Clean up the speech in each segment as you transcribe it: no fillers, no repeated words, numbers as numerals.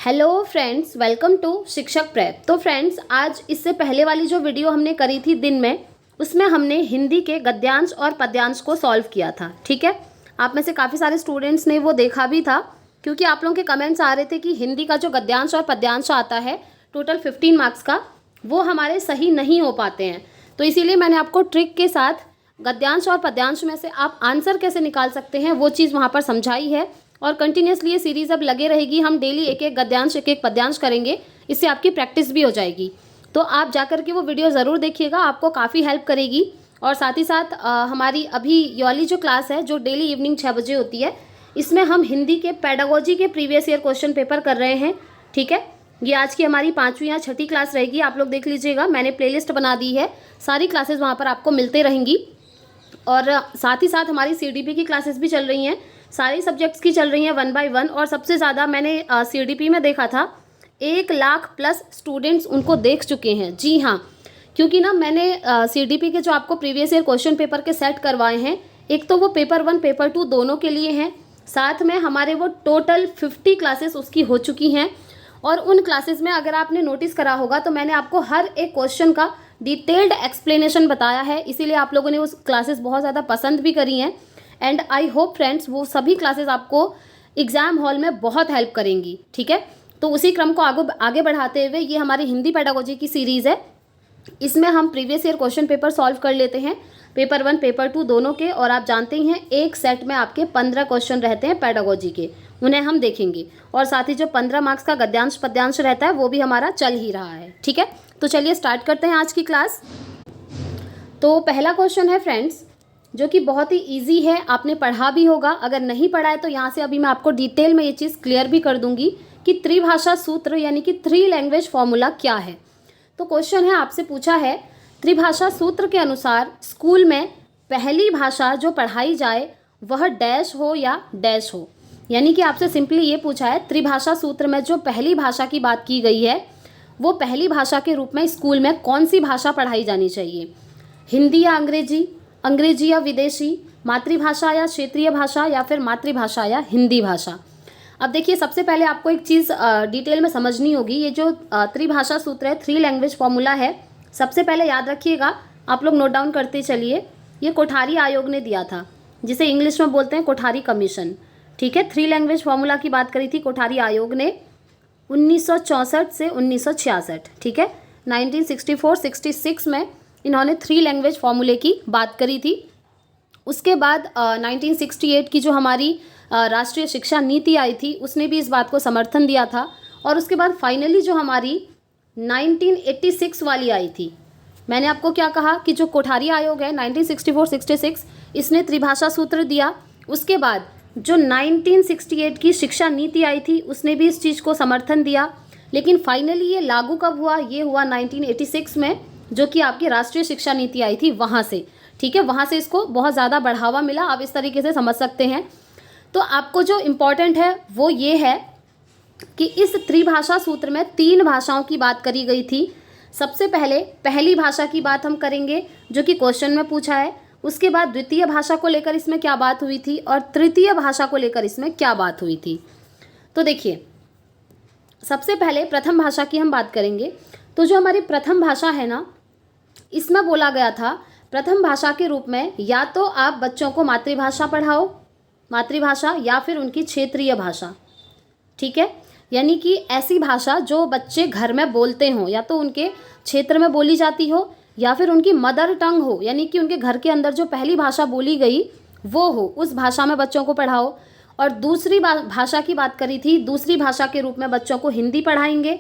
Hello friends, welcome to शिक्षक prep. तो friends, आज इससे पहले वाली जो वीडियो हमने करी थी दिन में, उसमें हमने हिंदी के गद्यांश और पद्यांश को सॉल्व किया था। ठीक है, आप में से काफ़ी सारे स्टूडेंट्स ने वो देखा भी था, क्योंकि आप लोगों के कमेंट्स आ रहे थे कि हिंदी का जो गद्यांश और पद्यांश आता है टोटल 15 मार्क्स का, वो हमारे सही नहीं हो पाते हैं। तो इसीलिए मैंने आपको ट्रिक के साथ गद्यांश और पद्यांश में से आप आंसर कैसे निकाल सकते हैं वो चीज़ वहाँ पर समझाई है। और कंटिन्यूसली ये सीरीज़ अब लगे रहेगी, हम डेली एक एक गद्यांश एक एक पद्यांश करेंगे, इससे आपकी प्रैक्टिस भी हो जाएगी। तो आप जाकर के वो वीडियो ज़रूर देखिएगा, आपको काफ़ी हेल्प करेगी। और साथ ही साथ हमारी अभी ये वाली जो क्लास है जो डेली इवनिंग 6 बजे होती है, इसमें हम हिंदी के पेडागोजी के प्रीवियस ईयर क्वेश्चन पेपर कर रहे हैं। ठीक है, ये आज की हमारी 5वीं या 6ठी क्लास रहेगी। आप लोग देख लीजिएगा, मैंने प्लेलिस्ट बना दी है, सारी क्लासेस वहाँ पर आपको मिलते रहेंगी। और साथ ही साथ हमारी सीडीपी की क्लासेस भी चल रही हैं, सारी सब्जेक्ट्स की चल रही हैं 1 बाय 1। और सबसे ज़्यादा मैंने सीडीपी में देखा था 1 लाख प्लस स्टूडेंट्स उनको देख चुके हैं। जी हाँ, क्योंकि ना मैंने सीडीपी के जो आपको प्रीवियस ईयर क्वेश्चन पेपर के सेट करवाए हैं, एक तो वो पेपर 1 पेपर 2 दोनों के लिए हैं, साथ में हमारे वो टोटल 50 क्लासेस उसकी हो चुकी हैं। और उन क्लासेस में अगर आपने नोटिस करा होगा तो मैंने आपको हर एक क्वेश्चन का डिटेल्ड एक्सप्लेनेशन बताया है, इसीलिए आप लोगों ने उस क्लासेस बहुत ज़्यादा पसंद भी करी हैं। एंड आई होप फ्रेंड्स वो सभी क्लासेस आपको एग्जाम हॉल में बहुत हेल्प करेंगी। ठीक है, तो उसी क्रम को आगे बढ़ाते हुए ये हमारी हिंदी पेडागोजी की सीरीज़ है, इसमें हम previous year question paper solve कर लेते हैं, पेपर 1 पेपर 2 दोनों के। और आप जानते ही हैं एक सेट में आपके 15 क्वेश्चन रहते हैं पेडागोजी के, उन्हें हम देखेंगे। और साथ ही जो 15 मार्क्स का गद्यांश पद्यांश रहता है वो भी हमारा चल ही रहा है। ठीक है, तो चलिए स्टार्ट करते हैं आज की क्लास। तो पहला क्वेश्चन है फ्रेंड्स, जो कि बहुत ही ईजी है, आपने पढ़ा भी होगा। अगर नहीं पढ़ा है तो यहाँ से अभी मैं आपको डिटेल में ये चीज़ क्लियर भी कर दूंगी कि त्रिभाषा सूत्र यानी कि 3 लैंग्वेज फॉर्मूला क्या है। तो क्वेश्चन है, आपसे पूछा है त्रिभाषा सूत्र के अनुसार स्कूल में पहली भाषा जो पढ़ाई जाए वह डैश हो या डैश हो। यानी कि आपसे सिंपली ये पूछा है त्रिभाषा सूत्र में जो पहली भाषा की बात की गई है वो पहली भाषा के रूप में स्कूल में कौन सी भाषा पढ़ाई जानी चाहिए, हिंदी या अंग्रेजी, अंग्रेजी या विदेशी, मातृभाषा या क्षेत्रीय भाषा, या फिर मातृभाषा या हिंदी भाषा। अब देखिए, सबसे पहले आपको एक चीज़ डिटेल में समझनी होगी। ये जो त्रिभाषा सूत्र है, 3 लैंग्वेज फॉर्मूला है, सबसे पहले याद रखिएगा, आप लोग नोट डाउन करते चलिए। ये कोठारी आयोग ने दिया था, जिसे इंग्लिश में बोलते हैं कोठारी कमीशन। ठीक है, 3 लैंग्वेज फॉर्मूला की बात करी थी कोठारी आयोग ने 1964 से 1966। ठीक है, 1964-66 में इन्होंने 3 लैंग्वेज फॉर्मूले की बात करी थी। उसके बाद 1968 की जो हमारी राष्ट्रीय शिक्षा नीति आई थी उसने भी इस बात को समर्थन दिया था। और उसके बाद फाइनली जो हमारी 1986 वाली आई थी, मैंने आपको क्या कहा कि जो कोठारी आयोग है 1964-66 इसने त्रिभाषा सूत्र दिया। उसके बाद जो 1968 की शिक्षा नीति आई थी उसने भी इस चीज़ को समर्थन दिया। लेकिन फाइनली ये लागू कब हुआ, ये हुआ 1986 में, जो कि आपकी राष्ट्रीय शिक्षा नीति आई थी वहाँ से। ठीक है, वहाँ से इसको बहुत ज़्यादा बढ़ावा मिला, आप इस तरीके से समझ सकते हैं। तो आपको जो इम्पोर्टेंट है वो ये है कि इस त्रिभाषा सूत्र में 3 भाषाओं की बात करी गई थी। सबसे पहले पहली भाषा की बात हम करेंगे जो कि क्वेश्चन में पूछा है, उसके बाद द्वितीय भाषा को लेकर इसमें क्या बात हुई थी, और तृतीय भाषा को लेकर इसमें क्या बात हुई थी। तो देखिए, सबसे पहले प्रथम भाषा की हम बात करेंगे। तो जो हमारी प्रथम भाषा है ना, इसमें बोला गया था प्रथम भाषा के रूप में या तो आप बच्चों को मातृभाषा पढ़ाओ, मातृभाषा, या फिर उनकी क्षेत्रीय भाषा। ठीक है, यानी कि ऐसी भाषा जो बच्चे घर में बोलते हों, या तो उनके क्षेत्र में बोली जाती हो या फिर उनकी मदर टंग हो, यानी कि उनके घर के अंदर जो पहली भाषा बोली गई वो हो, उस भाषा में बच्चों को पढ़ाओ। और दूसरी भाषा की बात करी थी, दूसरी भाषा के रूप में बच्चों को हिंदी पढ़ाएंगे।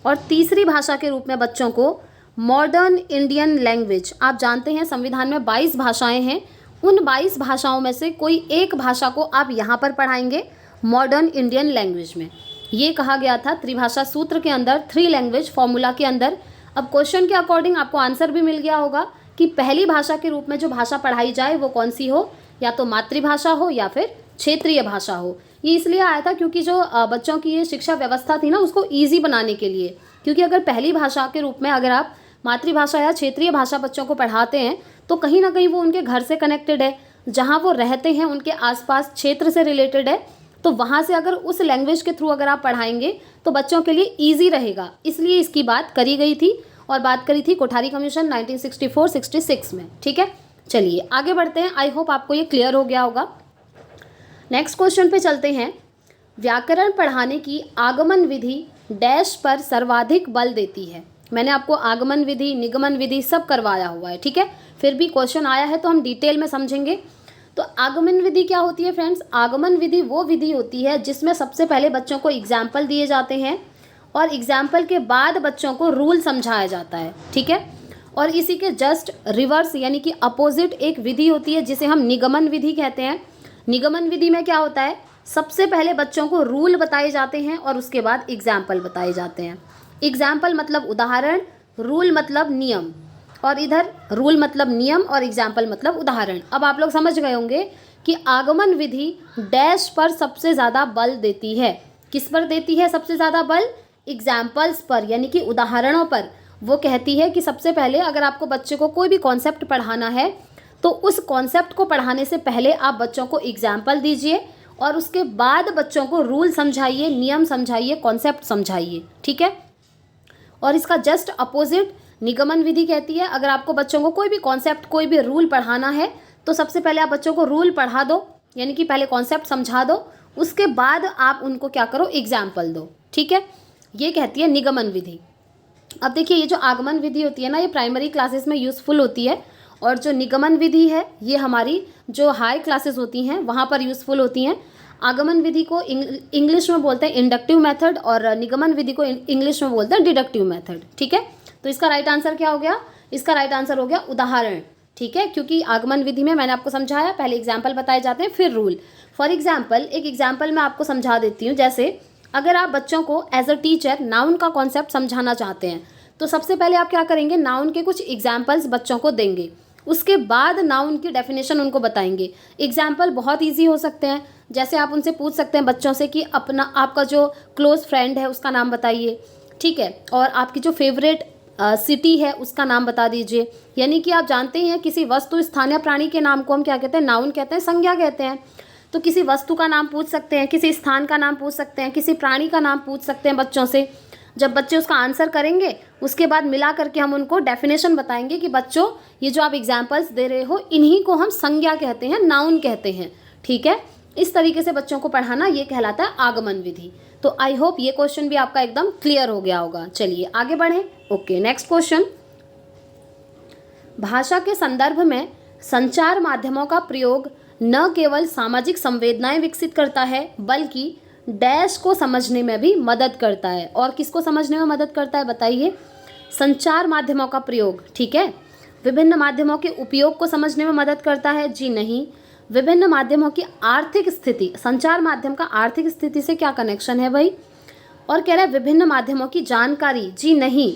और तीसरी भाषा के रूप में बच्चों को मॉडर्न इंडियन लैंग्वेज, आप जानते हैं संविधान में 22 भाषाएं हैं, उन 22 भाषाओं में से कोई एक भाषा को आप यहाँ पर पढ़ाएंगे मॉडर्न इंडियन लैंग्वेज में। ये कहा गया था त्रिभाषा सूत्र के अंदर, 3 लैंग्वेज फॉर्मूला के अंदर। अब क्वेश्चन के अकॉर्डिंग आपको आंसर भी मिल गया होगा कि पहली भाषा के रूप में जो भाषा पढ़ाई जाए वो कौन सी हो, या तो मातृभाषा हो या फिर क्षेत्रीय भाषा हो। ये इसलिए आया था क्योंकि जो बच्चों की ये शिक्षा व्यवस्था थी ना, उसको ईजी बनाने के लिए। क्योंकि अगर पहली भाषा के रूप में अगर आप मातृभाषा या क्षेत्रीय भाषा बच्चों को पढ़ाते हैं तो कहीं ना कहीं वो उनके घर से कनेक्टेड है, जहाँ वो रहते हैं उनके आसपास क्षेत्र से रिलेटेड है, तो वहाँ से अगर उस लैंग्वेज के थ्रू अगर आप पढ़ाएंगे तो बच्चों के लिए ईजी रहेगा, इसलिए इसकी बात करी गई थी और बात करी थी कोठारी कमीशन 1964-66 में। ठीक है, चलिए आगे बढ़ते हैं। आई होप आपको ये क्लियर हो गया होगा। नेक्स्ट क्वेश्चन पे चलते हैं। व्याकरण पढ़ाने की आगमन विधि डैश पर सर्वाधिक बल देती है। मैंने आपको आगमन विधि, निगमन विधि सब करवाया हुआ है। ठीक है, फिर भी क्वेश्चन आया है तो हम डिटेल में समझेंगे। तो आगमन विधि क्या होती है फ्रेंड्स? आगमन विधि वो विधि होती है जिसमें सबसे पहले बच्चों को एग्जाम्पल दिए जाते हैं और एग्जाम्पल के बाद बच्चों को रूल समझाया जाता है। ठीक है, और इसी के जस्ट रिवर्स यानी कि अपोजिट एक विधि होती है जिसे हम निगमन विधि कहते हैं। निगमन विधि में क्या होता है? सबसे पहले बच्चों को रूल बताए जाते हैं और उसके बाद एग्जाम्पल बताए जाते हैं। एग्जाम्पल मतलब उदाहरण, रूल मतलब नियम, और इधर रूल मतलब नियम और एग्जाम्पल मतलब उदाहरण। अब आप लोग समझ गए होंगे कि आगमन विधि डैश पर सबसे ज़्यादा बल देती है। किस पर देती है सबसे ज़्यादा बल? एग्जाम्पल्स पर, यानी कि उदाहरणों पर। वो कहती है कि सबसे पहले अगर आपको बच्चे को कोई भी कॉन्सेप्ट पढ़ाना है तो उस कॉन्सेप्ट को पढ़ाने से पहले आप बच्चों को एग्जाम्पल दीजिए और उसके बाद बच्चों को रूल समझाइए, नियम समझाइए, कॉन्सेप्ट समझाइए। ठीक है, और इसका जस्ट अपोजिट निगमन विधि कहती है अगर आपको बच्चों को कोई भी कॉन्सेप्ट, कोई भी रूल पढ़ाना है तो सबसे पहले आप बच्चों को रूल पढ़ा दो, यानी कि पहले कॉन्सेप्ट समझा दो, उसके बाद आप उनको क्या करो? एग्जाम्पल दो। ठीक है, ये कहती है निगमन विधि। अब देखिए, ये जो आगमन विधि होती है ना, ये प्राइमरी क्लासेस में यूज़फुल होती है, और जो निगमन विधि है ये हमारी जो हाई क्लासेस होती हैं वहाँ पर यूज़फुल होती हैं। आगमन विधि को इंग्लिश में बोलते हैं इंडक्टिव मेथड और निगमन विधि को इंग्लिश में बोलते हैं डिडक्टिव मेथड। ठीक है, तो इसका राइट आंसर क्या हो गया? इसका राइट आंसर हो गया उदाहरण। ठीक है, क्योंकि आगमन विधि में मैंने आपको समझाया पहले एग्जाम्पल बताए जाते हैं फिर रूल। फॉर एग्जाम्पल, एक एग्जाम्पल मैं आपको समझा देती हूँ। जैसे अगर आप बच्चों को एज अ टीचर नाउन का कॉन्सेप्ट समझाना चाहते हैं तो सबसे पहले आप क्या करेंगे? नाउन के कुछ एग्जाम्पल्स बच्चों को देंगे, उसके बाद नाउन की डेफिनेशन उनको बताएंगे। एग्जाम्पल बहुत ईजी हो सकते हैं, जैसे आप उनसे पूछ सकते हैं बच्चों से कि आपका जो क्लोज फ्रेंड है उसका नाम बताइए। ठीक है, और आपकी जो फेवरेट सिटी है उसका नाम बता दीजिए। यानी कि आप जानते हैं किसी वस्तु, स्थान या प्राणी के नाम को हम क्या कहते हैं? नाउन कहते हैं, संज्ञा कहते हैं। तो किसी वस्तु का नाम पूछ सकते हैं, किसी स्थान का नाम पूछ सकते हैं, किसी प्राणी का नाम पूछ सकते हैं बच्चों से। जब बच्चे उसका आंसर करेंगे उसके बाद मिला करके हम उनको डेफिनेशन बताएंगे कि बच्चों ये जो आप एग्जाम्पल्स दे रहे हो इन्हीं को हम संज्ञा कहते हैं, नाउन कहते हैं। ठीक है, इस तरीके से बच्चों को पढ़ाना ये कहलाता है आगमन विधि। तो आई होप ये क्वेश्चन भी आपका एकदम क्लियर हो गया होगा। चलिए आगे बढ़ें। Okay, next question. भाषा के संदर्भ में संचार माध्यमों का प्रयोग न केवल सामाजिक संवेदनाएं विकसित करता है बल्कि डैश को समझने में भी मदद करता है। और किसको समझने में मदद करता है बताइए? संचार माध्यमों का प्रयोग। ठीक है, विभिन्न माध्यमों के उपयोग को समझने में मदद करता है? जी नहीं। विभिन्न माध्यमों की आर्थिक स्थिति, संचार माध्यम का आर्थिक स्थिति से क्या कनेक्शन है भाई? और कह रहा है विभिन्न माध्यमों की जानकारी? जी नहीं।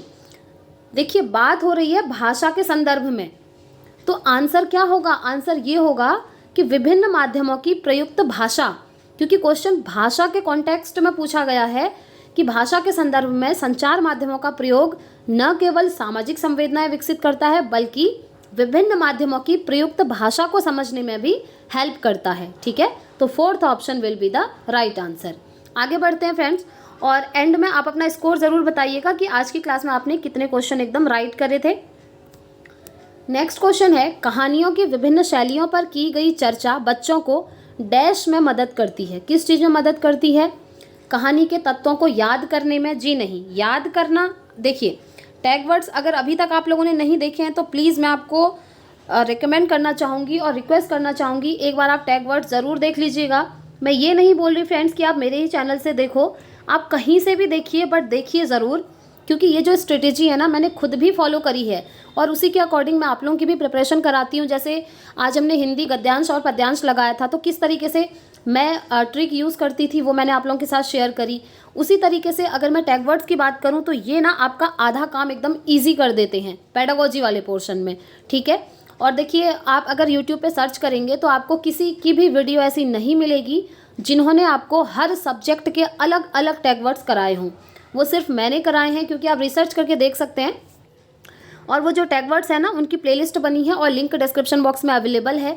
देखिए, बात हो रही है भाषा के संदर्भ में, तो आंसर क्या होगा? आंसर ये होगा कि विभिन्न माध्यमों की प्रयुक्त भाषा, क्योंकि क्वेश्चन भाषा के कॉन्टेक्स्ट में पूछा गया है कि भाषा के संदर्भ में संचार माध्यमों का प्रयोग न केवल सामाजिक संवेदनाएं विकसित करता है बल्कि विभिन्न माध्यमों की प्रयुक्त भाषा को समझने में भी हेल्प करता है। ठीक है, तो fourth option will be the right answer. आगे बढ़ते हैं फ्रेंड्स, और एंड में आप अपना स्कोर ज़रूर बताइएगा कि आज की क्लास में आपने कितने क्वेश्चन एकदम राइट करे थे। नेक्स्ट क्वेश्चन है, कहानियों की विभिन्न शैलियों पर की गई चर्चा बच्चों को डैश में मदद करती है? किस चीज़ में मदद करती है? कहानी के तत्वों को याद करने में? जी नहीं। याद करना, देखिए टैग वर्ड्स अगर अभी तक आप लोगों ने नहीं देखे हैं तो प्लीज़ मैं आपको रिकमेंड करना चाहूँगी और रिक्वेस्ट करना चाहूँगी, एक बार आप टैग वर्ड्स ज़रूर देख लीजिएगा। मैं ये नहीं बोल रही फ्रेंड्स कि आप मेरे ही चैनल से देखो, आप कहीं से भी देखिए, बट देखिए ज़रूर, क्योंकि ये जो स्ट्रेटेजी है ना मैंने खुद भी फॉलो करी है और उसी के अकॉर्डिंग मैं आप लोगों की भी प्रिपरेशन कराती हूँ। जैसे आज हमने हिंदी गद्यांश और पद्यांश लगाया था, तो किस तरीके से मैं ट्रिक यूज़ करती थी वो मैंने आप लोगों के साथ शेयर करी। उसी तरीके से अगर मैं टैग वर्ड्स की बात करूँ तो ये ना आपका आधा काम एकदम ईजी कर देते हैं पेडागोजी वाले पोर्शन में। ठीक है, और देखिए आप अगर यूट्यूब पे सर्च करेंगे तो आपको किसी की भी वीडियो ऐसी नहीं मिलेगी जिन्होंने आपको हर सब्जेक्ट के अलग अलग टैग वर्ड्स कराए हों। वो सिर्फ मैंने कराए हैं, क्योंकि आप रिसर्च करके देख सकते हैं। और वो जो टैग वर्ड्स है ना उनकी प्लेलिस्ट बनी है और लिंक डिस्क्रिप्शन बॉक्स में अवेलेबल है।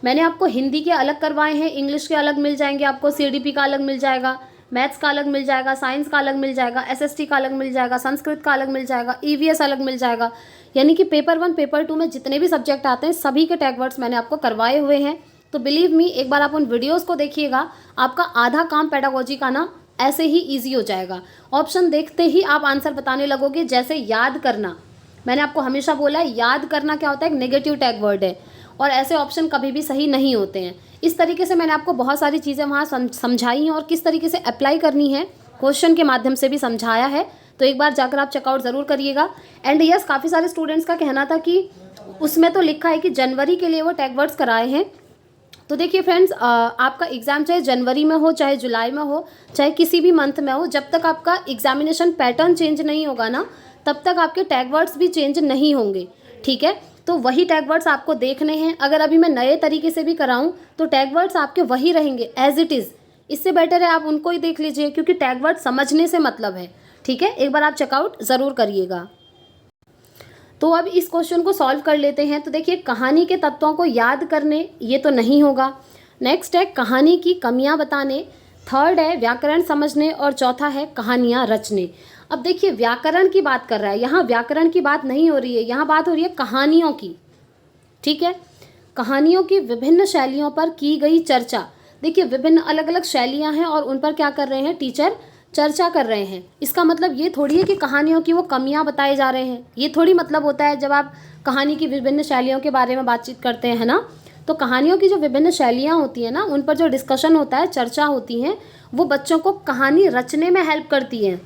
मैंने आपको हिंदी के अलग करवाए हैं, इंग्लिश के अलग मिल जाएंगे, आपको सीडीपी का अलग मिल जाएगा, मैथ्स का अलग मिल जाएगा, साइंस का अलग मिल जाएगा, एसएसटी का अलग मिल जाएगा, संस्कृत का अलग मिल जाएगा, ईवीएस अलग मिल जाएगा। यानी कि पेपर 1 पेपर 2 में जितने भी सब्जेक्ट आते हैं सभी के टैग वर्ड्स मैंने आपको करवाए हुए हैं। तो बिलीव मी, एक बार आप उन वीडियोज़ को देखिएगा, आपका आधा काम पेडागोजी का ना ऐसे ही ईजी हो जाएगा। ऑप्शन देखते ही आप आंसर बताने लगोगे। जैसे याद करना, मैंने आपको हमेशा बोला है याद करना क्या होता है, एक नेगेटिव टैग वर्ड है और ऐसे ऑप्शन कभी भी सही नहीं होते हैं। इस तरीके से मैंने आपको बहुत सारी चीज़ें वहाँ समझाई हैं और किस तरीके से अप्लाई करनी है क्वेश्चन के माध्यम से भी समझाया है। तो एक बार जाकर आप चेकआउट ज़रूर करिएगा। एंड यस, काफ़ी सारे स्टूडेंट्स का कहना था कि उसमें तो लिखा है कि जनवरी के लिए वो टैग वर्ड्स कराए हैं। तो देखिए फ्रेंड्स, आपका एग्ज़ाम चाहे जनवरी में हो, चाहे जुलाई में हो, चाहे किसी भी मंथ में हो, जब तक आपका एग्जामिनेशन पैटर्न चेंज नहीं होगा ना, तब तक आपके टैग वर्ड्स भी चेंज नहीं होंगे। ठीक है, तो वही टैग वर्ड्स आपको देखने हैं। अगर अभी मैं नए तरीके से भी कराऊं तो टैग वर्ड्स आपके वही रहेंगे एज इट इज़। इससे बेटर है आप उनको ही देख लीजिए, क्योंकि टैग वर्ड समझने से मतलब है। ठीक है, एक बार आप चेकआउट ज़रूर करिएगा। तो अब इस क्वेश्चन को सॉल्व कर लेते हैं। तो देखिए, कहानी के तत्वों को याद करने, ये तो नहीं होगा। नेक्स्ट है कहानी की कमियां बताने, थर्ड है व्याकरण समझने और चौथा है कहानियां रचने। अब देखिए, व्याकरण की बात कर रहा है, यहाँ व्याकरण की बात नहीं हो रही है, यहाँ बात हो रही है कहानियों की। ठीक है, कहानियों की विभिन्न शैलियों पर की गई चर्चा। देखिए, विभिन्न अलग अलग शैलियाँ हैं और उन पर क्या कर रहे हैं टीचर, चर्चा कर रहे हैं। इसका मतलब ये थोड़ी है कि कहानियों की वो कमियां बताए जा रहे हैं, ये थोड़ी मतलब होता है जब आप कहानी की विभिन्न शैलियों के बारे में बातचीत करते हैं, है ना। तो कहानियों की जो विभिन्न शैलियां होती हैं ना, उन पर जो डिस्कशन होता है, चर्चा होती हैं, वो बच्चों को कहानी रचने में हेल्प करती हैं।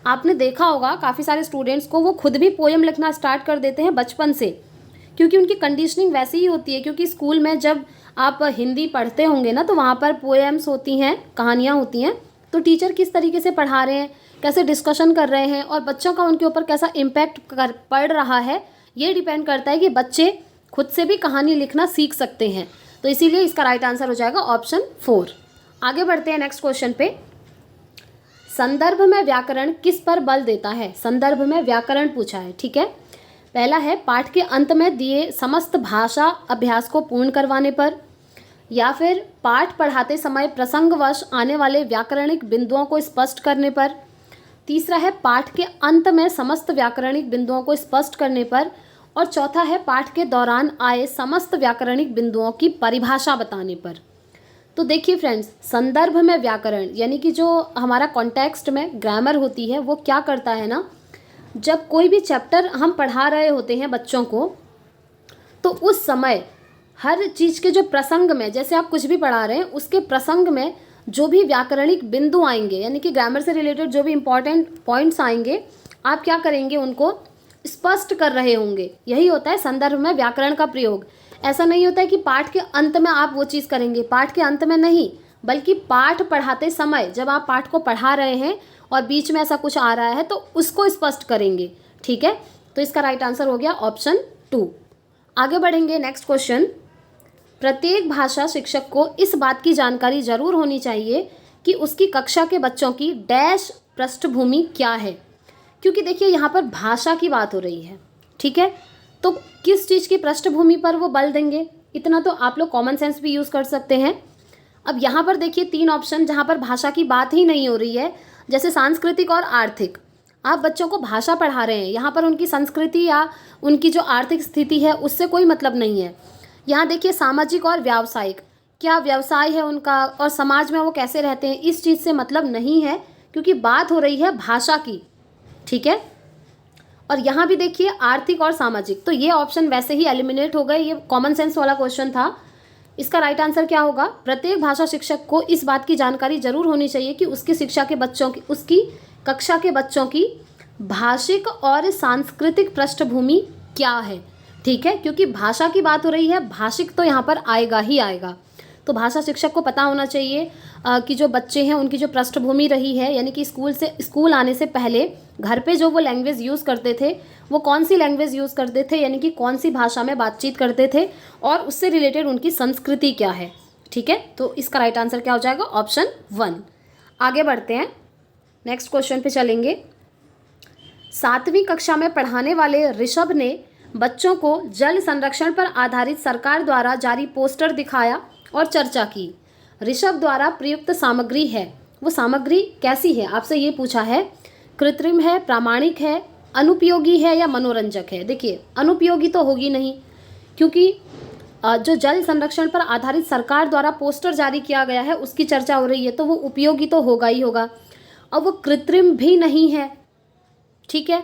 आपने देखा होगा काफ़ी सारे स्टूडेंट्स को वो खुद भी पोएम लिखना स्टार्ट कर देते हैं बचपन से, क्योंकि उनकी कंडीशनिंग वैसी ही होती है। क्योंकि स्कूल में जब आप हिंदी पढ़ते होंगे ना, तो वहाँ पर पोएम्स होती हैं, कहानियाँ होती हैं। तो टीचर किस तरीके से पढ़ा रहे हैं, कैसे डिस्कशन कर रहे हैं और बच्चों का उनके ऊपर कैसा इम्पैक्ट पड़ रहा है, ये डिपेंड करता है कि बच्चे खुद से भी कहानी लिखना सीख सकते हैं। तो इसीलिए इसका राइट आंसर हो जाएगा ऑप्शन 4। आगे बढ़ते हैं नेक्स्ट क्वेश्चन पे। संदर्भ में व्याकरण किस पर बल देता है? संदर्भ में व्याकरण पूछा है। ठीक है, पहला है पाठ के अंत में दिए समस्त भाषा अभ्यास को पूर्ण करवाने पर, या फिर पाठ पढ़ाते समय प्रसंगवश आने वाले व्याकरणिक बिंदुओं को स्पष्ट करने पर, तीसरा है पाठ के अंत में समस्त व्याकरणिक बिंदुओं को स्पष्ट करने पर, और चौथा है पाठ के दौरान आए समस्त व्याकरणिक बिंदुओं की परिभाषा बताने पर। तो देखिए फ्रेंड्स, संदर्भ में व्याकरण यानी कि जो हमारा कॉन्टेक्स्ट में ग्रामर होती है, वो क्या करता है ना, जब कोई भी चैप्टर हम पढ़ा रहे होते हैं बच्चों को, तो उस समय हर चीज़ के जो प्रसंग में, जैसे आप कुछ भी पढ़ा रहे हैं उसके प्रसंग में जो भी व्याकरणिक बिंदु आएंगे, यानी कि ग्रामर से रिलेटेड जो भी इंपॉर्टेंट पॉइंट्स आएंगे, आप क्या करेंगे, उनको स्पष्ट कर रहे होंगे। यही होता है संदर्भ में व्याकरण का प्रयोग। ऐसा नहीं होता है कि पाठ के अंत में आप वो चीज़ करेंगे, पाठ के अंत में नहीं, बल्कि पाठ पढ़ाते समय जब आप पाठ को पढ़ा रहे हैं और बीच में ऐसा कुछ आ रहा है तो उसको स्पष्ट करेंगे। ठीक है, तो इसका राइट आंसर हो गया ऑप्शन 2। आगे बढ़ेंगे नेक्स्ट क्वेश्चन। प्रत्येक भाषा शिक्षक को इस बात की जानकारी जरूर होनी चाहिए कि उसकी कक्षा के बच्चों की डैश पृष्ठभूमि क्या है, क्योंकि देखिए यहाँ पर भाषा की बात हो रही है। ठीक है, तो किस चीज़ की पृष्ठभूमि पर वो बल देंगे, इतना तो आप लोग कॉमन सेंस भी यूज़ कर सकते हैं। अब यहाँ पर देखिए 3 ऑप्शन जहाँ पर भाषा की बात ही नहीं हो रही है, जैसे सांस्कृतिक और आर्थिक। आप बच्चों को भाषा पढ़ा रहे हैं, यहाँ पर उनकी संस्कृति या उनकी जो आर्थिक स्थिति है उससे कोई मतलब नहीं है। यहाँ देखिए सामाजिक और व्यावसायिक, क्या व्यवसाय है उनका और समाज में वो कैसे रहते हैं, इस चीज़ से मतलब नहीं है, क्योंकि बात हो रही है भाषा की। ठीक है, और यहाँ भी देखिए आर्थिक और सामाजिक, तो ये ऑप्शन वैसे ही एलिमिनेट हो गए, ये कॉमन सेंस वाला क्वेश्चन था। इसका राइट आंसर क्या होगा, प्रत्येक भाषा शिक्षक को इस बात की जानकारी जरूर होनी चाहिए कि उसकी शिक्षा के बच्चों की, उसकी कक्षा के बच्चों की भाषिक और सांस्कृतिक पृष्ठभूमि क्या है। ठीक है, क्योंकि भाषा की बात हो रही है, भाषिक तो यहाँ पर आएगा ही आएगा। तो भाषा शिक्षक को पता होना चाहिए कि जो बच्चे हैं उनकी जो पृष्ठभूमि रही है, यानी कि स्कूल आने से पहले घर पे जो वो लैंग्वेज यूज़ करते थे वो कौन सी लैंग्वेज यूज़ करते थे, यानी कि कौन सी भाषा में बातचीत करते थे और उससे रिलेटेड उनकी संस्कृति क्या है। ठीक है, तो इसका राइट आंसर क्या हो जाएगा, ऑप्शन 1। आगे बढ़ते हैं, नेक्स्ट क्वेश्चन पे चलेंगे। 7वीं कक्षा में पढ़ाने वाले ऋषभ ने बच्चों को जल संरक्षण पर आधारित सरकार द्वारा जारी पोस्टर दिखाया और चर्चा की। ऋषभ द्वारा प्रयुक्त सामग्री है, वो सामग्री कैसी है, आपसे ये पूछा है। कृत्रिम है, प्रामाणिक है, अनुपयोगी है या मनोरंजक है। देखिए अनुपयोगी तो होगी नहीं, क्योंकि जो जल संरक्षण पर आधारित सरकार द्वारा पोस्टर जारी किया गया है उसकी चर्चा हो रही है, तो वो उपयोगी तो होगा ही होगा। अब वो कृत्रिम भी नहीं है, ठीक है,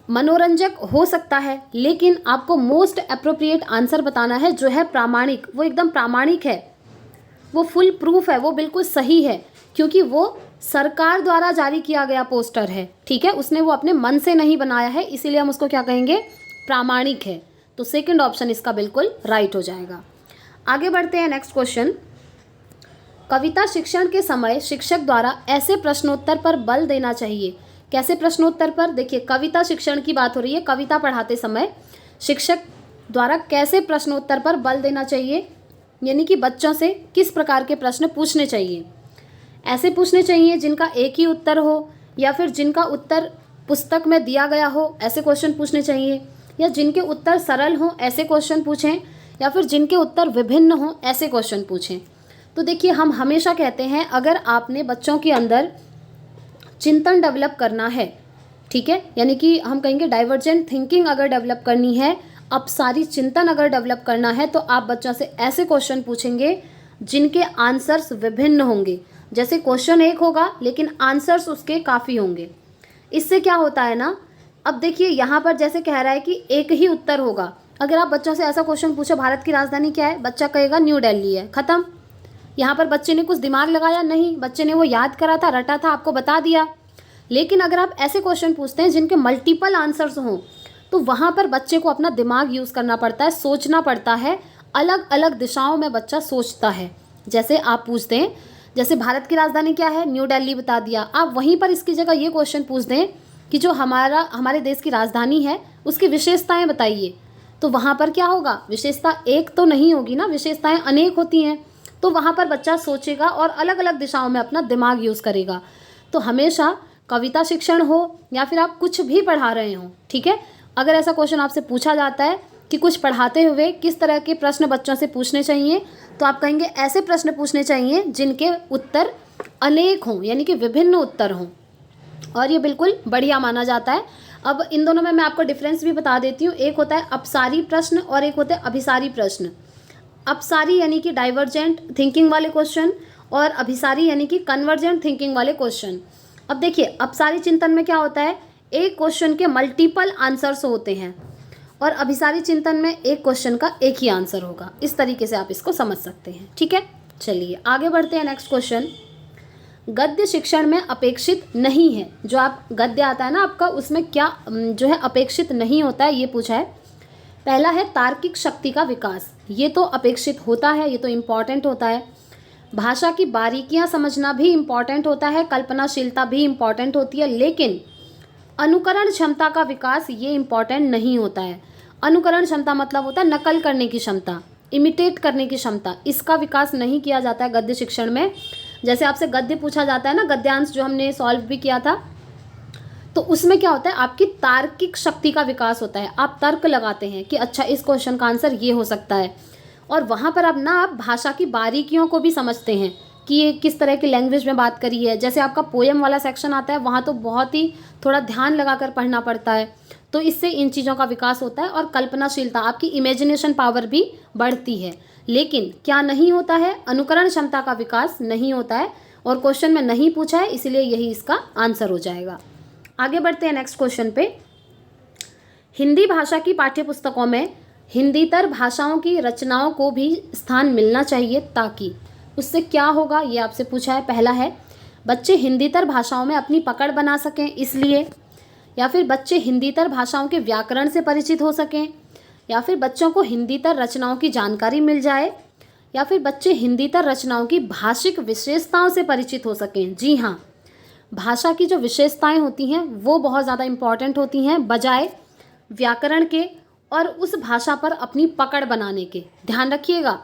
मनोरंजक हो सकता है, लेकिन आपको मोस्ट अप्रोप्रिएट आंसर बताना है जो है प्रामाणिक। वो एकदम प्रामाणिक है, वो फुल प्रूफ है, वो बिल्कुल सही है, क्योंकि वो सरकार द्वारा जारी किया गया पोस्टर है, ठीक है, उसने वो अपने मन से नहीं बनाया है, इसीलिए हम उसको क्या कहेंगे, प्रामाणिक है। तो सेकंड ऑप्शन इसका बिल्कुल राइट हो जाएगा। आगे बढ़ते हैं नेक्स्ट क्वेश्चन। कविता शिक्षण के समय शिक्षक द्वारा ऐसे प्रश्नोत्तर पर बल देना चाहिए। कैसे प्रश्नोत्तर पर, देखिए कविता शिक्षण की बात हो रही है, कविता पढ़ाते समय शिक्षक द्वारा कैसे प्रश्नोत्तर पर बल देना चाहिए, यानी कि बच्चों से किस प्रकार के प्रश्न पूछने चाहिए। ऐसे पूछने चाहिए जिनका एक ही उत्तर हो, या फिर जिनका उत्तर पुस्तक में दिया गया हो, ऐसे क्वेश्चन पूछने चाहिए, या जिनके उत्तर सरल हों ऐसे क्वेश्चन पूछें, या फिर जिनके उत्तर विभिन्न हों ऐसे क्वेश्चन पूछें। तो देखिए हम हमेशा कहते हैं अगर आपने बच्चों के अंदर चिंतन डेवलप करना है, ठीक है, यानी कि हम कहेंगे डाइवर्जेंट थिंकिंग अगर डेवलप करनी है, अपसारी चिंतन अगर डेवलप करना है, तो आप बच्चों से ऐसे क्वेश्चन पूछेंगे जिनके आंसर्स विभिन्न होंगे। जैसे क्वेश्चन एक होगा लेकिन आंसर्स उसके काफ़ी होंगे। इससे क्या होता है ना, अब देखिए यहाँ पर जैसे कह रहा है कि एक ही उत्तर होगा। अगर आप बच्चों से ऐसा क्वेश्चन पूछो भारत की राजधानी क्या है, बच्चा कहेगा न्यू दिल्ली है, ख़त्म। यहाँ पर बच्चे ने कुछ दिमाग लगाया नहीं, बच्चे ने वो याद करा था, रटा था, आपको बता दिया। लेकिन अगर आप ऐसे क्वेश्चन पूछते हैं जिनके मल्टीपल आंसर्स हों, तो वहाँ पर बच्चे को अपना दिमाग यूज़ करना पड़ता है, सोचना पड़ता है, अलग अलग दिशाओं में बच्चा सोचता है। जैसे आप पूछते हैं, जैसे भारत की राजधानी क्या है, न्यू दिल्ली बता दिया, आप वहीं पर इसकी जगह ये क्वेश्चन पूछ दें कि जो हमारे देश की राजधानी है उसकी विशेषताएं बताइए, तो वहाँ पर क्या होगा, विशेषता एक तो नहीं होगी ना, विशेषताएं अनेक होती हैं, तो वहाँ पर बच्चा सोचेगा और अलग अलग दिशाओं में अपना दिमाग यूज़ करेगा। तो हमेशा कविता शिक्षण हो या फिर आप कुछ भी पढ़ा रहे हो, ठीक है, अगर ऐसा क्वेश्चन आपसे पूछा जाता है कि कुछ पढ़ाते हुए किस तरह के प्रश्न बच्चों से पूछने चाहिए, तो आप कहेंगे ऐसे प्रश्न पूछने चाहिए जिनके उत्तर अनेक हों, यानी कि विभिन्न उत्तर हों, और ये बिल्कुल बढ़िया माना जाता है। अब इन दोनों में मैं आपको डिफरेंस भी बता देती हूँ। एक होता है अपसारी प्रश्न और एक होता है अभिसारी प्रश्न। अपसारी यानी कि डाइवर्जेंट थिंकिंग वाले क्वेश्चन, और अभिसारी यानी कि कन्वर्जेंट थिंकिंग वाले क्वेश्चन। अब देखिए अपसारी चिंतन में क्या होता है, एक क्वेश्चन के मल्टीपल आंसर्स होते हैं, और अभिसारी चिंतन में एक क्वेश्चन का एक ही आंसर होगा। इस तरीके से आप इसको समझ सकते हैं, ठीक है। चलिए आगे बढ़ते हैं। नेक्स्ट क्वेश्चन, गद्य शिक्षण में अपेक्षित नहीं है, जो आप गद्य आता है ना आपका, उसमें क्या जो है अपेक्षित नहीं होता है, ये पूछा है। पहला है तार्किक शक्ति का विकास, ये तो अपेक्षित होता है, ये तो इम्पॉर्टेंट होता है। भाषा की बारीकियां समझना भी इम्पॉर्टेंट होता है, कल्पनाशीलता भी इम्पॉर्टेंट होती है, लेकिन अनुकरण क्षमता का विकास ये इम्पॉर्टेंट नहीं होता है। अनुकरण क्षमता मतलब होता है नकल करने की क्षमता, इमिटेट करने की क्षमता, इसका विकास नहीं किया जाता है गद्य शिक्षण में। जैसे आपसे गद्य पूछा जाता है ना, गद्यांश जो हमने सॉल्व भी किया था, तो उसमें क्या होता है, आपकी तार्किक शक्ति का विकास होता है। आप तर्क लगाते हैं कि अच्छा इस क्वेश्चन का आंसर ये हो सकता है, और वहाँ पर आप भाषा की बारीकियों को भी समझते हैं कि ये किस तरह की लैंग्वेज में बात करी है। जैसे आपका पोएम वाला सेक्शन आता है, वहाँ तो बहुत ही थोड़ा ध्यान लगाकर पढ़ना पड़ता है, तो इससे इन चीज़ों का विकास होता है, और कल्पनाशीलता, आपकी इमेजिनेशन पावर भी बढ़ती है। लेकिन क्या नहीं होता है, अनुकरण क्षमता का विकास नहीं होता है, और क्वेश्चन में नहीं पूछा है, इसलिए यही इसका आंसर हो जाएगा। आगे बढ़ते हैं नेक्स्ट क्वेश्चन पे। हिंदी भाषा की पाठ्यपुस्तकों में हिंदीतर भाषाओं की रचनाओं को भी स्थान मिलना चाहिए, ताकि उससे क्या होगा, ये आपसे पूछा है। पहला है बच्चे हिंदीतर भाषाओं में अपनी पकड़ बना सकें इसलिए, या फिर बच्चे हिंदीतर भाषाओं के व्याकरण से परिचित हो सकें, या फिर बच्चों को हिंदीतर रचनाओं की जानकारी मिल जाए, या फिर बच्चे हिंदीतर रचनाओं की भाषिक विशेषताओं से परिचित हो सकें। जी हाँ, भाषा की जो विशेषताएं होती हैं वो बहुत ज़्यादा इम्पॉर्टेंट होती हैं, बजाय व्याकरण के और उस भाषा पर अपनी पकड़ बनाने के। ध्यान रखिएगा,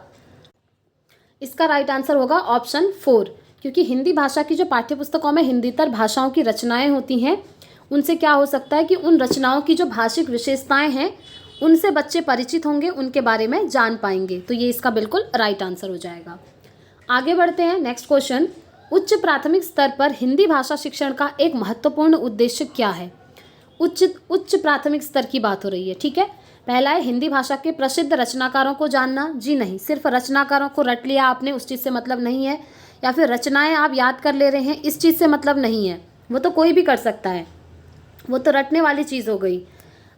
इसका राइट आंसर होगा ऑप्शन 4, क्योंकि हिंदी भाषा की जो पाठ्यपुस्तकों में हिंदीतर भाषाओं की रचनाएं होती हैं, उनसे क्या हो सकता है कि उन रचनाओं की जो भाषिक विशेषताएं हैं उनसे बच्चे परिचित होंगे, उनके बारे में जान पाएंगे। तो ये इसका बिल्कुल राइट आंसर हो जाएगा। आगे बढ़ते हैं, नेक्स्ट क्वेश्चन। उच्च प्राथमिक स्तर पर हिंदी भाषा शिक्षण का एक महत्वपूर्ण उद्देश्य क्या है? उच्च प्राथमिक स्तर की बात हो रही है, ठीक है। पहला है हिंदी भाषा के प्रसिद्ध रचनाकारों को जानना। जी नहीं, सिर्फ रचनाकारों को रट लिया आपने, उस चीज़ से मतलब नहीं है, या फिर रचनाएं आप याद कर ले रहे हैं, इस चीज़ से मतलब नहीं है। वो तो कोई भी कर सकता है, वो तो रटने वाली चीज़ हो गई।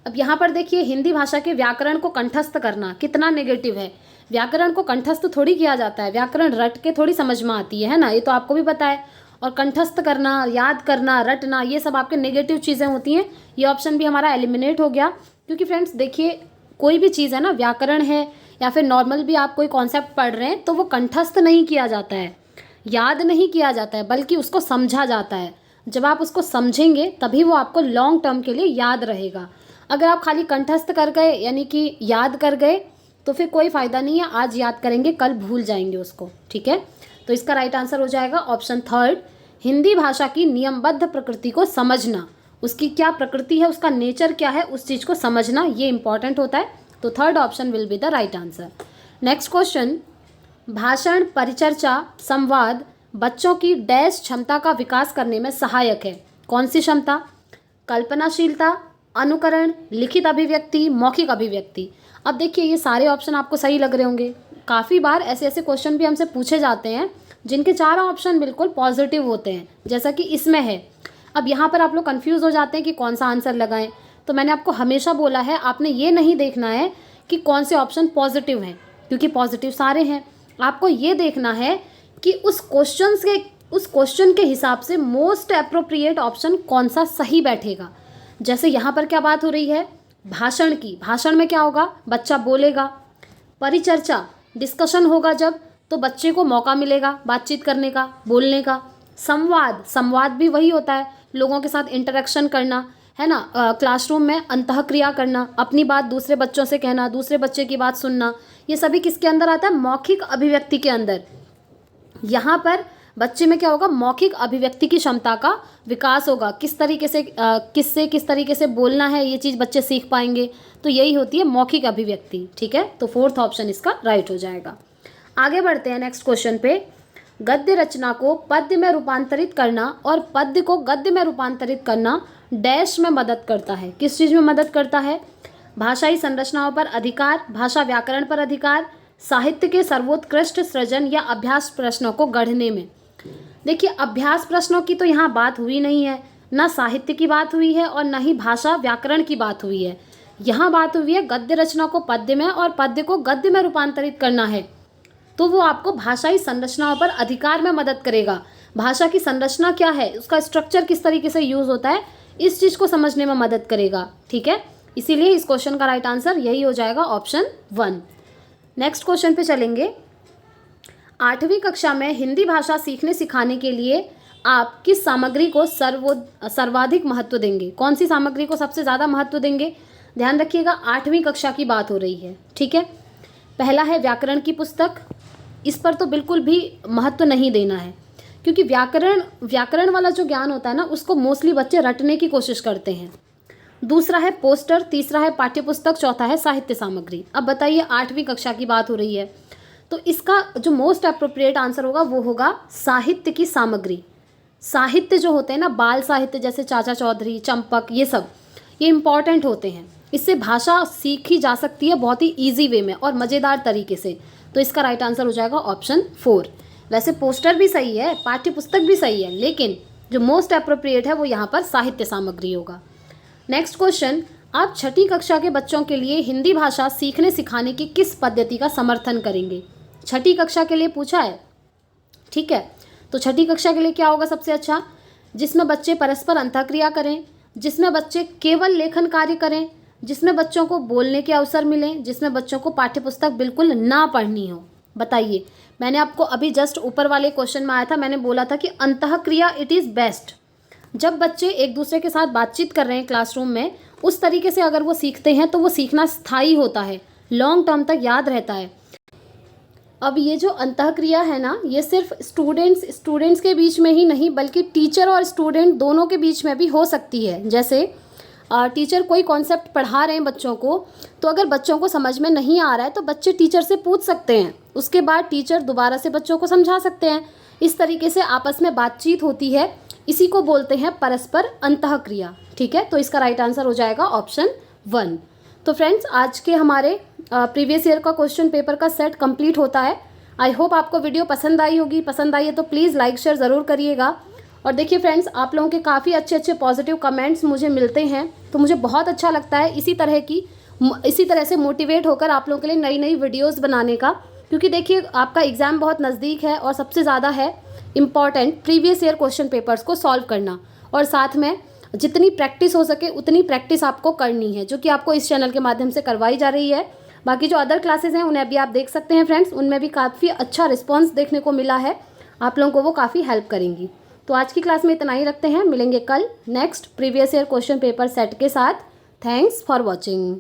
अब यहाँ पर देखिए, हिंदी भाषा के व्याकरण को कंठस्थ करना कितना नेगेटिव है। व्याकरण को कंठस्थ थोड़ी किया जाता है, व्याकरण रट के थोड़ी समझ में आती है ना, ये तो आपको भी पता है। और कंठस्थ करना, याद करना, रटना, ये सब आपके नेगेटिव चीज़ें होती हैं। ये ऑप्शन भी हमारा एलिमिनेट हो गया, क्योंकि फ्रेंड्स देखिए, कोई भी चीज़ है ना, व्याकरण है या फिर नॉर्मल भी आप कोई कॉन्सेप्ट पढ़ रहे हैं, तो वो कंठस्थ नहीं किया जाता है, याद नहीं किया जाता है, बल्कि उसको समझा जाता है। जब आप उसको समझेंगे तभी वो आपको लॉन्ग टर्म के लिए याद रहेगा। अगर आप खाली कंठस्थ कर गए, यानी कि याद कर गए, तो फिर कोई फ़ायदा नहीं है। आज याद करेंगे, कल भूल जाएंगे उसको, ठीक है। तो इसका राइट आंसर हो जाएगा ऑप्शन थर्ड, हिंदी भाषा की नियमबद्ध प्रकृति को समझना। उसकी क्या प्रकृति है, उसका नेचर क्या है, उस चीज़ को समझना, ये इंपॉर्टेंट होता है। तो third option will be the right answer. Next question, भाषण, परिचर्चा, संवाद बच्चों की डैश क्षमता का विकास करने में सहायक है। कौन सी क्षमता? कल्पनाशीलता, अनुकरण, लिखित अभिव्यक्ति, मौखिक अभिव्यक्ति। अब देखिए, ये सारे ऑप्शन आपको सही लग रहे होंगे। काफ़ी बार ऐसे ऐसे क्वेश्चन भी हमसे पूछे जाते हैं जिनके चारों ऑप्शन बिल्कुल पॉजिटिव होते हैं, जैसा कि इसमें है। अब यहाँ पर आप लोग कंफ्यूज हो जाते हैं कि कौन सा आंसर लगाएं। तो मैंने आपको हमेशा बोला है, आपने ये नहीं देखना है कि कौन से ऑप्शन पॉजिटिव हैं, क्योंकि पॉजिटिव सारे हैं। आपको ये देखना है कि उस क्वेश्चन के हिसाब से मोस्ट अप्रोप्रिएट ऑप्शन कौन सा सही बैठेगा। जैसे यहाँ पर क्या बात हो रही है, भाषण की। भाषण में क्या होगा, बच्चा बोलेगा। परिचर्चा, डिस्कशन होगा जब, तो बच्चे को मौका मिलेगा बातचीत करने का, बोलने का। संवाद भी वही होता है, लोगों के साथ इंटरेक्शन करना, है ना। क्लासरूम में अंतःक्रिया करना, अपनी बात दूसरे बच्चों से कहना, दूसरे बच्चे की बात सुनना, ये सभी किसके अंदर आता है? मौखिक अभिव्यक्ति के अंदर। यहाँ पर बच्चे में क्या होगा, मौखिक अभिव्यक्ति की क्षमता का विकास होगा। किस तरीके से किस तरीके से बोलना है, ये चीज़ बच्चे सीख पाएंगे। तो यही होती है मौखिक अभिव्यक्ति, ठीक है। तो फोर्थ ऑप्शन इसका राइट हो जाएगा। आगे बढ़ते हैं नेक्स्ट क्वेश्चन पे। गद्य रचना को पद्य में रूपांतरित करना और पद्य को गद्य में रूपांतरित करना डैश में मदद करता है। किस चीज़ में मदद करता है? भाषाई संरचनाओं पर अधिकार, भाषा व्याकरण पर अधिकार, साहित्य के सर्वोत्कृष्ट सृजन या अभ्यास प्रश्नों को गढ़ने में। देखिए, अभ्यास प्रश्नों की तो यहाँ बात हुई नहीं है, ना साहित्य की बात हुई है और ना ही भाषा व्याकरण की बात हुई है। यहाँ बात हुई है गद्य रचना को पद्य में और पद्य को गद्य में रूपांतरित करना है, तो वो आपको भाषाई संरचनाओं पर अधिकार में मदद करेगा। भाषा की संरचना क्या है, उसका स्ट्रक्चर किस तरीके से यूज होता है, इस चीज़ को समझने में मदद करेगा, ठीक है। इसीलिए इस क्वेश्चन का राइट आंसर यही हो जाएगा, ऑप्शन 1। नेक्स्ट क्वेश्चन पे चलेंगे। 8वीं कक्षा में हिंदी भाषा सीखने सिखाने के लिए आप किस सामग्री को सर्वाधिक महत्व देंगे? कौन सी सामग्री को सबसे ज़्यादा महत्व देंगे? ध्यान रखिएगा, 8वीं कक्षा की बात हो रही है, ठीक है। पहला है व्याकरण की पुस्तक, इस पर तो बिल्कुल भी महत्व नहीं देना है, क्योंकि व्याकरण वाला जो ज्ञान होता है ना, उसको मोस्टली बच्चे रटने की कोशिश करते हैं। दूसरा है पोस्टर, तीसरा है पाठ्यपुस्तक, चौथा है साहित्य सामग्री। अब बताइए, 8वीं कक्षा की बात हो रही है, तो इसका जो मोस्ट अप्रोप्रिएट आंसर होगा वो होगा साहित्य की सामग्री। साहित्य जो होते हैं ना, बाल साहित्य जैसे चाचा चौधरी, चंपक, ये सब ये इम्पॉर्टेंट होते हैं। इससे भाषा सीखी जा सकती है बहुत ही ईजी वे में और मज़ेदार तरीके से। तो इसका राइट आंसर हो जाएगा ऑप्शन 4। वैसे पोस्टर भी सही है, पाठ्यपुस्तक भी सही है, लेकिन जो मोस्ट अप्रोप्रिएट है वो यहाँ पर साहित्य सामग्री होगा। नेक्स्ट क्वेश्चन, आप 6ठी कक्षा के बच्चों के लिए हिंदी भाषा सीखने सिखाने की किस पद्धति का समर्थन करेंगे? 6ठी कक्षा के लिए पूछा है, ठीक है। तो 6ठी कक्षा के लिए क्या होगा सबसे अच्छा? जिसमें बच्चे परस्पर अंतःक्रिया करें, जिसमें बच्चे केवल लेखन कार्य करें, जिसमें बच्चों को बोलने के अवसर मिलें, जिसमें बच्चों को पाठ्यपुस्तक बिल्कुल ना पढ़नी हो। बताइए, मैंने आपको अभी जस्ट ऊपर वाले क्वेश्चन में आया था, मैंने बोला था कि अंतःक्रिया इट इज़ बेस्ट। जब बच्चे एक दूसरे के साथ बातचीत कर रहे हैं क्लासरूम में, उस तरीके से अगर वो सीखते हैं तो वो सीखना स्थायी होता है, लॉन्ग टर्म तक याद रहता है। अब ये जो अंतःक्रिया है ना, ये सिर्फ स्टूडेंट्स के बीच में ही नहीं, बल्कि टीचर और स्टूडेंट दोनों के बीच में भी हो सकती है। जैसे टीचर कोई कॉन्सेप्ट पढ़ा रहे हैं बच्चों को, तो अगर बच्चों को समझ में नहीं आ रहा है तो बच्चे टीचर से पूछ सकते हैं, उसके बाद टीचर दोबारा से बच्चों को समझा सकते हैं। इस तरीके से आपस में बातचीत होती है, इसी को बोलते हैं परस्पर अंतःक्रिया। ठीक है, तो इसका राइट आंसर हो जाएगा ऑप्शन 1। तो फ्रेंड्स, आज के हमारे प्रीवियस ईयर का क्वेश्चन पेपर का सेट कंप्लीट होता है। आई होप आपको वीडियो पसंद आई होगी। पसंद आई है तो प्लीज़ लाइक शेयर ज़रूर करिएगा। और देखिए फ्रेंड्स, आप लोगों के काफ़ी अच्छे अच्छे पॉजिटिव कमेंट्स मुझे मिलते हैं, तो मुझे बहुत अच्छा लगता है इसी तरह से मोटिवेट होकर आप लोगों के लिए नई नई वीडियोस बनाने का। क्योंकि देखिए, आपका एग्ज़ाम बहुत नज़दीक है और सबसे ज़्यादा है important previous year question papers को सॉल्व करना, और साथ में जितनी प्रैक्टिस हो सके उतनी प्रैक्टिस आपको करनी है, जो कि आपको इस चैनल के माध्यम से करवाई जा रही है। बाकी जो अदर क्लासेस हैं उन्हें अभी आप देख सकते हैं फ्रेंड्स, उनमें भी काफ़ी अच्छा रिस्पॉन्स देखने को मिला है, आप लोगों को वो काफ़ी हेल्प करेंगी। तो आज की क्लास में इतना ही रखते हैं, मिलेंगे कल next previous year question paper set के साथ। Thanks for watching.